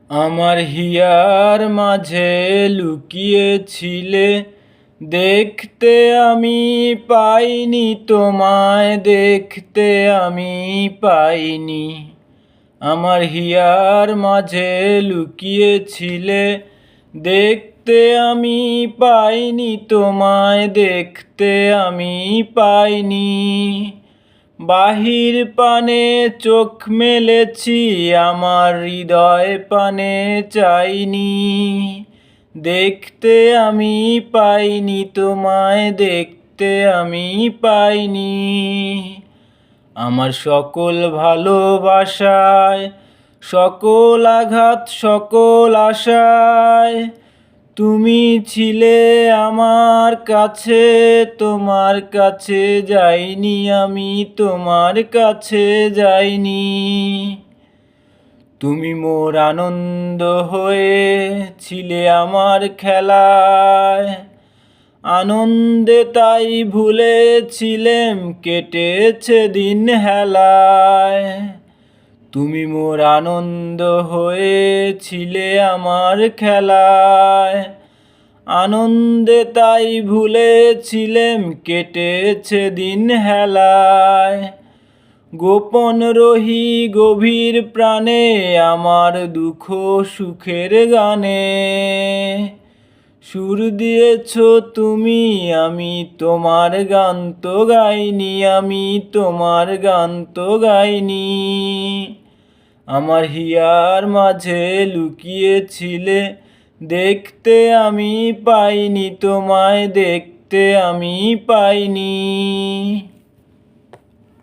আমার হিয়ার মাঝে লুকিয়েছিলে, দেখতে আমি পাইনি তোমায়, দেখতে আমি পাইনি। আমার হিয়ার মাঝে লুকিয়েছিলে, দেখতে আমি পাইনি তোমায়, দেখতে আমি পাইনি। বাহির পানে চোখ মেলেছি, আমার হৃদয় পানে চাইনি। দেখতে আমি পাইনি তোমায়, দেখতে আমি পাইনি। আমার সকল ভালোবাসায়, সকল আঘাত, সকল আশায় তুমি ছিলে আমার কাছে। তোমার কাছে যাইনি আমি, তোমার কাছে যাইনি। তুমি মোর আনন্দ হয়ে ছিলে আমার খেলায়, আনন্দে তাই ভুলেছিলেম কেটেছে দিন হেলায়। তুমি মোর আনন্দ হয়ে ছিলে আমার খেলায়, আনন্দে তাই ভুলেছিলেম কেটেছে দিন হেলায়। গোপন রহি গভীর প্রাণে আমার দুঃখ সুখের গানে, সুর দিয়েছ তুমি, আমি তোমার গান তো গাইনি, আমি তোমার গান তো গাইনি। আমার হিয়ার মাঝে লুকিয়েছিলে, দেখতে আমি পাইনি তোমায়, দেখতে আমি পাইনি।